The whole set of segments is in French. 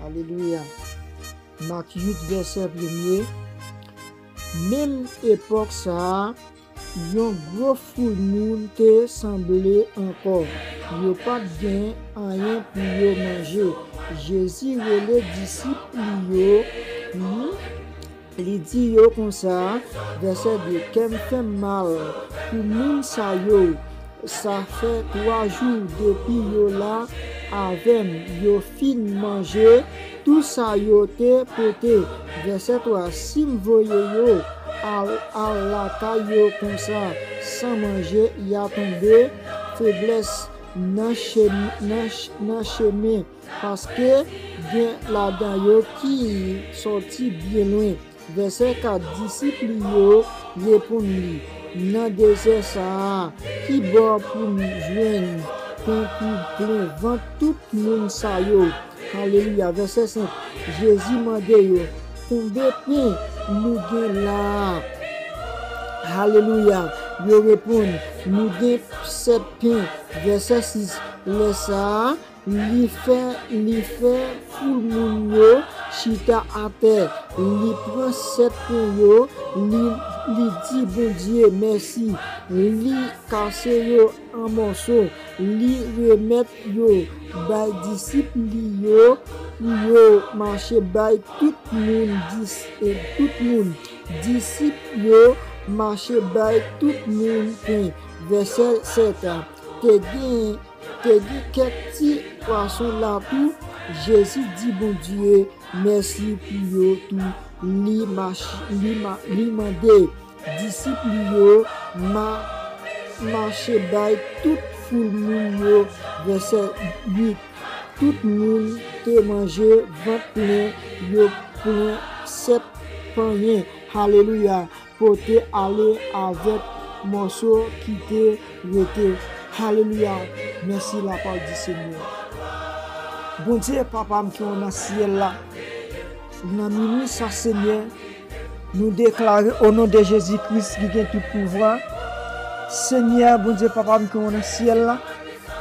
Alléluia. Marc 8, verset 1er. Même époque ça, yon gros foule moun te semblé encore. Yo pas gen rien pour yo manger. Jésus relè disciples yo, li dit yo comme ça, verset 2, qu'em fait mal pour moun sa yo. Ça fait 3 jours depuis yo là avec yo fin manger tout ça yo te poté. Verset 3, si m'voye yo à la caillou comme ça sans manger, y a tombé faiblesse nan chemin parce que bien là-dedans yo qui sorti bien loin. Verset 4, disciples yo répondent lui nan désert ça qui bon pour joindre pour plein vent tout monde sa yo. Alléluia. Verset 5, Jésus mande yo combien pain nous gen là. Alléluia. Yo répond nous gen 7 pains. Verset 6, le ça li fait foule moun yo chita à terre, li prend 7 pains yo, li dit bon Dieu merci, li casse yo en morceaux, li remet yo bay disciples yo marché bay tout moun disciples yo marché bay tout moun pain. Verset 7, te dit quelques petits poissons là tout. Jésus dit bon Dieu merci pour yo tout. Li mandé disciples yo marché bay tout foule moun yo. Verset 8, tout moun te mangé 20 plein yo plein 7 pains. Alléluia. Pour te aller avec morceau qui te rete. Alléluia. Merci la parole du Seigneur. Bon Dieu, papa, qui est dans le ciel là, dans minuit, ça Seigneur, nous déclarons au nom de Jésus-Christ qui a tout pouvoir. Seigneur, bon Dieu, papa, qui est dans le ciel là,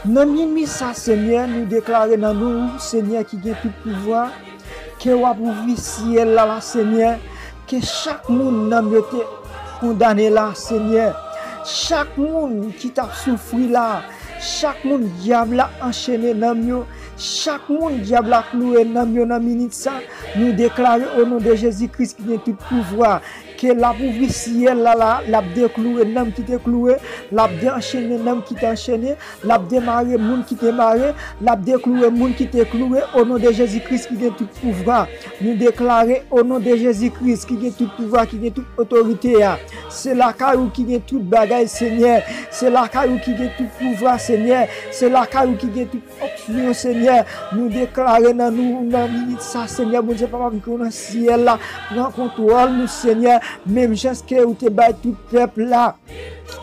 dans minuit, ça Seigneur, nous déclarons dans nous, Seigneur, qui a tout pouvoir, que vous avez ciel là, Seigneur, que chaque monde n'a pas été condamné là, Seigneur. Chaque monde qui t'a souffert là, chaque monde diable a enchaîné dans nous, chaque monde diable a cloué dans nous dans minute ça, nous déclarons au nom de Jésus-Christ qui a tout pouvoir, que la pouvoir ciel là, la décloué nam qui te cloué, la déenchaîné nam qui t'a enchaîné, la démarré monde qui te marré, la décloué monde qui te cloué au nom de Jésus-Christ qui a tout pouvoir. Nous déclarons au nom de Jésus-Christ qui a tout pouvoir, qui a toute autorité. C'est la caillou qui a toute bagaille, Seigneur. C'est la caillou qui a tout pouvoir, Seigneur. C'est la caillou qui a toute option, Seigneur. Nous déclarons dans nous, dans minute ça, Seigneur, bon Dieu, papa, qui est dans le ciel là, prends contrôle, nous, Seigneur, même juste que vous te baillez tout peuple là.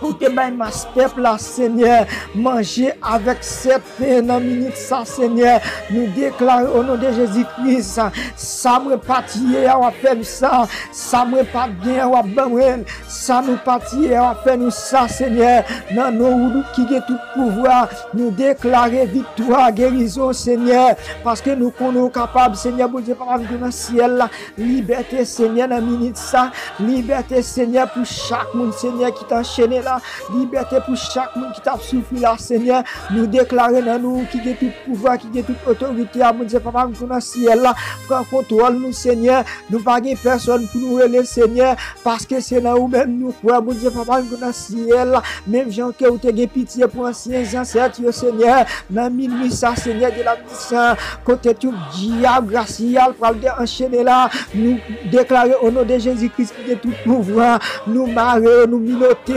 Ou te bay mas peuple là, Seigneur, manger avec 7 pains dans minute ça, Seigneur. Nous déclarons au nom de Jésus-Christ, ça me patiller à faire ça, ça me pas bien à banner, ça nous patiller à faire nous ça, Seigneur. Dans nous qui a tout pouvoir, nous déclarer victoire, guérison, Seigneur, parce que nous sommes capables, Seigneur, bon Dieu, par dans le ciel là, liberté, Seigneur, dans minute ça, liberté, Seigneur, pour chaque monde, Seigneur, qui t'enchaîne là, liberté pour chaque monde qui t'a souffert là, Seigneur. Nous déclarons dans nous qui a tout pouvoir, qui a toute autorité, à mon Dieu, papa, nous dans le ciel là, prends contrôle nous, Seigneur. Nous pas personne pour nous relayer, Seigneur, parce que c'est là où même nous croyons, mon Dieu, papa, nous dans le ciel là, même gens que vous avez pitié pour anciens ancêtres, Seigneur, dans minuit ça, Seigneur, de la puissance, côté tout diable, racial, pour enchaîner là, nous déclarons au nom de Jésus-Christ qui a tout pouvoir, nous marrer, nous minoter,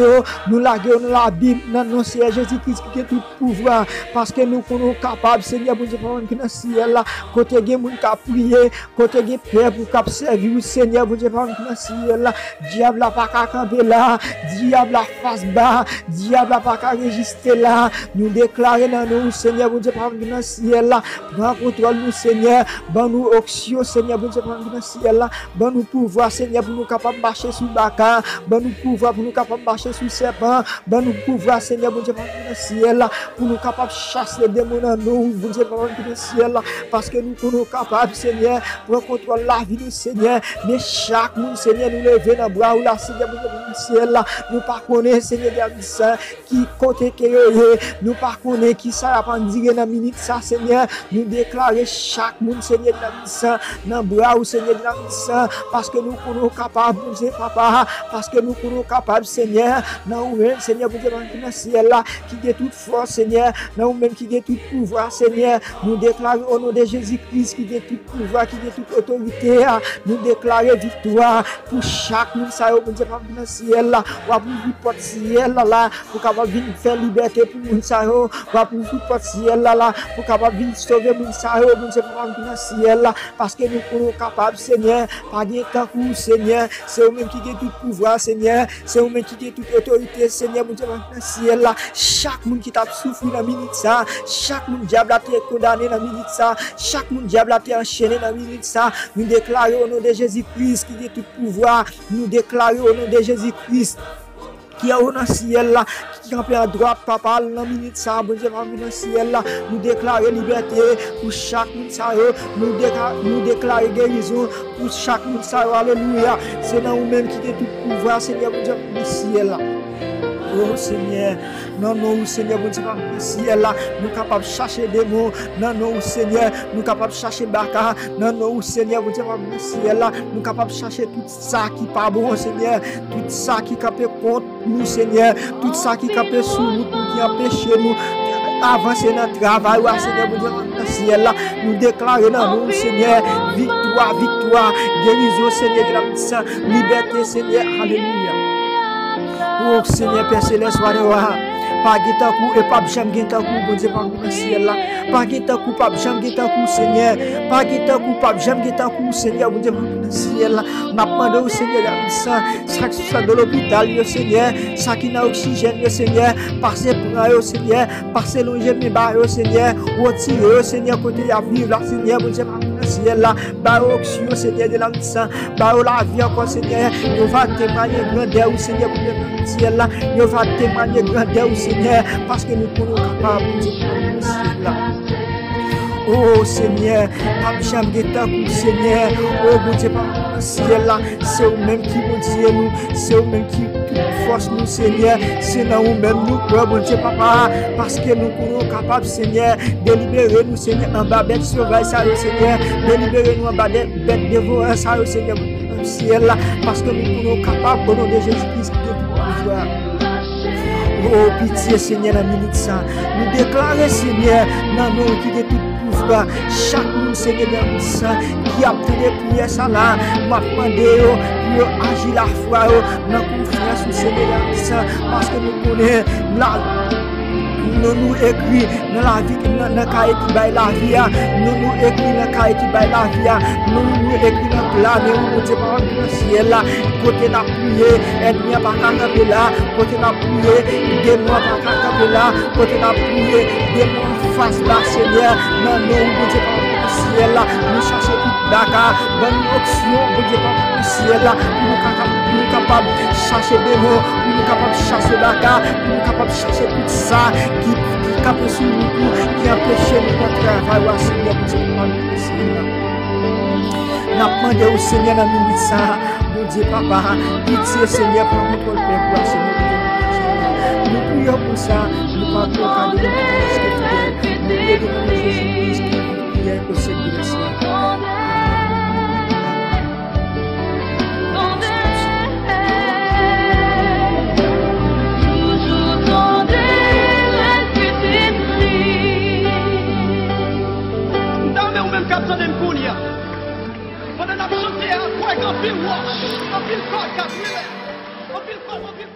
nous laguer dans la Bible, dans le Seigneur Jésus-Christ qui a tout pouvoir, parce que nous sommes capables, Seigneur, bon Dieu, qui dans le ciel là, côté des gens qui a prié, côté des pères pour qui servir, Seigneur, bon Dieu, qui dans le ciel là, diable n'a pas qu'à camper là, diable a face bas, diable n'a pas qu'à résister là, nous déclarons dans nous, Seigneur, bon Dieu, qui dans le ciel là, prends contrôle nous, Seigneur, bon nous auction, Seigneur, bon Dieu, qui dans le ciel là, bon nous pouvoir, Seigneur, pour nous capables de marcher sur Baka, bon nous pouvoir pour nous capables de marcher sur serpent, ben nous pouvoir, Seigneur, bon Dieu, dans le ciel, pour nous capables de chasser les démons dans nous, bon Dieu, dans le ciel, parce que nous sommes capables, Seigneur, pour contrôler la vie du Seigneur, mais chaque monde, Seigneur, nous lever dans le bras ou la Seigneur, bon Dieu, dans le ciel, nous pas connaître, Seigneur, qui côté que nous pas connaître qui ça va dire dans minute ça, Seigneur, nous déclarer chaque monde, Seigneur, dans le bras ou Seigneur, dans parce que nous sommes capables, bon Dieu, papa, parce que nous sommes capables, Seigneur, dans nous-mêmes, Seigneur, bon Dieu, dans le ciel, là, qui a toute force, Seigneur, dans nous-mêmes, qui a tout pouvoir, Seigneur, nous déclarons au nom de Jésus-Christ, qui a tout pouvoir, qui a toute autorité, nous déclarer victoire pour chaque monde, ça, bon Dieu, dans le ciel, là, ou pour vous porter ciel, là, pour capable venir faire liberté pour monde, ça, ou pour vous porter ciel, là, pour capable venir sauver monde, ça, bon Dieu, dans le ciel, là, parce que nous sommes capables, Seigneur, pas de temps pour Seigneur, c'est vous-même qui a tout pouvoir, Seigneur, c'est vous-même qui a toute autorité, Seigneur, mon Dieu, dans le ciel là, chaque monde qui t'a souffert dans la minute ça, chaque monde diable a été condamné dans la minute ça, chaque monde diable a été enchaîné dans la minute ça, nous déclarons au nom de Jésus-Christ qui a tout pouvoir, nous déclarons au nom de Jésus-Christ qui est au ciel là, qui campe à droite, papa, dans la minute ça, bon Dieu, dans le ciel là, nous déclarons liberté pour chaque monde ça, nous déclarons guérison pour chaque monde ça, alléluia, c'est dans nous-mêmes qui a tout pouvoir, Seigneur, bon Dieu, dans le ciel là. Oh Seigneur, non, Seigneur, bon Dieu, dans le ciel là, nous sommes capables de chercher des mots, non, Seigneur, nous sommes capables de chercher Baka, non, Seigneur, bon Dieu, dans le ciel là, nous sommes capables de chercher tout ça qui n'est pas bon, Seigneur, tout ça qui est contre nous, Seigneur, tout ça qui est sur nous, qui empêche nous avancer dans le travail, Seigneur, bon Dieu, dans le ciel là, nous déclarons dans nous, Seigneur, victoire, guérison, Seigneur, de la sang, liberté, Seigneur, alléluia. Oh Seigneur, Père Céleste, pas guetter coup et pas jamais guetter coup, bon Dieu, dans le ciel là. Pas guetter coup, pas jamais guetter coup, Seigneur. Pas guetter coup, pas jamais guetter coup, Seigneur, bon Dieu, dans le ciel là. N'a demandé au Seigneur, ça qui soit dans l'hôpital, Seigneur, ça qui n'a oxygène, Seigneur, passer pour Seigneur, passer longer mes barres, Seigneur, retirer, Seigneur, côté à vivre là, Seigneur, bon Dieu, dans le ciel là. Barre oxygène, Seigneur, de la sang, barre la vie encore, Seigneur, on va témoigner grandeur, Seigneur, bon Dieu, dans le ciel là. On va témoigner grandeur, Seigneur, parce que nous sommes capables de dire là. Oh Seigneur, pas jamais de temps pour Seigneur. Oh bon Dieu, par le ciel là, c'est vous-même qui nous dit nous, c'est vous-même qui force nous, Seigneur. C'est dans nous-mêmes nous croyons, bon Dieu, papa, parce que nous sommes capables, Seigneur, de libérer nous, Seigneur, en bas bête sauvage, ça, Seigneur, de libérer nous en bas bête dévoreur, ça, Seigneur, dans le ciel là, parce que nous sommes capables, au nom de Jésus-Christ, de tout pouvoir. Oh, pitié, Seigneur, la minute ça. Nous déclarons, Seigneur, dans nos qui de tout pouvoir, chaque monde, Seigneur, dans ça, qui a fait des prières, ça là, m'a demandé, pour agir la foi, dans confiance au Seigneur, dans ça, parce que nous connaissons la. Nous écrit dans la vie, dans le cas qui baille la vie, nous écrit dans le cas qui baille la vie, nous écrit dans la vie, nous disons par le ciel là, côté la prière, ennemi pas capable là, côté la prière, démon pas capable là, côté la prière, démon face là, Seigneur, nous disons par le ciel là, nous cherchons tout Dakar, bonne option, nous disons par le ciel là, nous capables de chercher des mots, nous capables de chercher Dakar, nous capables de chercher tout ça qui capte sur nous, qui empêche notre travail, au Seigneur, pour ce Seigneur. Nous demandons au Seigneur dans minute ça, mon Dieu, papa, pitié, Seigneur, pour notre peuple, pour Seigneur. Nous prions pour ça, nous parlons de notre Christ, nous prions de Jésus-Christ, qui prions au Seigneur, Seigneur. Pendant que nous chantons, on pile wash, on pile corps, on pile